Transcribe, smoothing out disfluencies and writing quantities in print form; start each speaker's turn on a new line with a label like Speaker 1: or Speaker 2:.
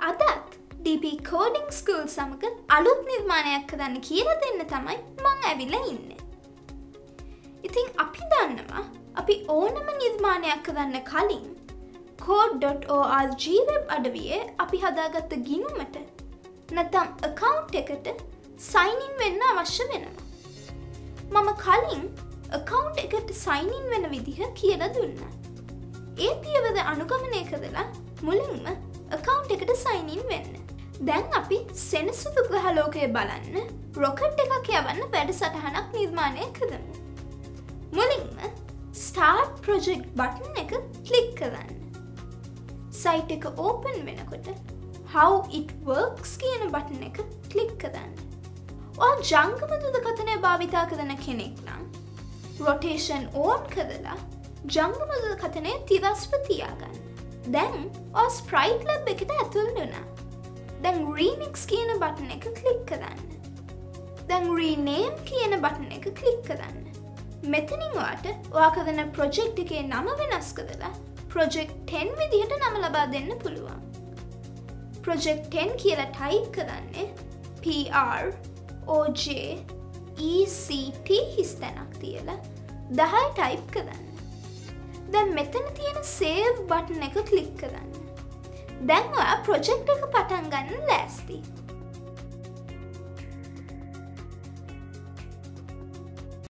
Speaker 1: අදත් DP Coding School සමග අලුත් නිර්මාණයක් කරන්න කියලා දෙන්න තමයි මං ඇවිල්ලා ඉන්නේ. ඉතින් අපි දන්නවා අපි ඕනම නිර්මාණයක් කරන්න කලින් code.org වෙබ් අඩවියේ අපි හදාගත්ත ගිණුමට නැත්නම් account එකට sign in වෙන්න අවශ්‍ය වෙනවා. මම කලින් account එකට sign in වෙන විදිහ කියලා දුන්නා. ඒ පියවර අනුගමනය කරලා මුලින්ම account එකට sign in වෙන්න. දැන් අපි සෙනසුදු ග්‍රහලෝකය බලන්න rocket එකක් යවන්න වැඩසටහනක් නිර්මාණය කරමු. මුලින්ම start project button එක click කරන්න. site එක open වෙනකොට how it works කියන button එක click කරන්න. ඔයා ජංගම දුරකථනය භාවිතා කරන කෙනෙක් නම් rotation on කරලා ජංගම දුරකථනය තිරස්ව තියාගන්න. දැන් ඔයා sprite lab එකට ඇතුල් වුණා. දැන් remix කියන බටන් එක ක්ලික් කරන්න. දැන් rename කියන බටන් එක ක්ලික් කරන්න. මෙතනින් ඔයා කරන project එකේ නම වෙනස් කරලා project 10 විදිහට නම ලබා දෙන්න පුළුවන්. project 10 කියලා type කරන්නේ PROJECT හිස්තැනක් තියලා 10 type කරන්න. දැන් මෙතන තියෙන save බටන් එක ක්ලික් කරන්න. දැන් ඔයා ප්‍රොජෙක්ට් එක පටන් ගන්න ලෑස්ති.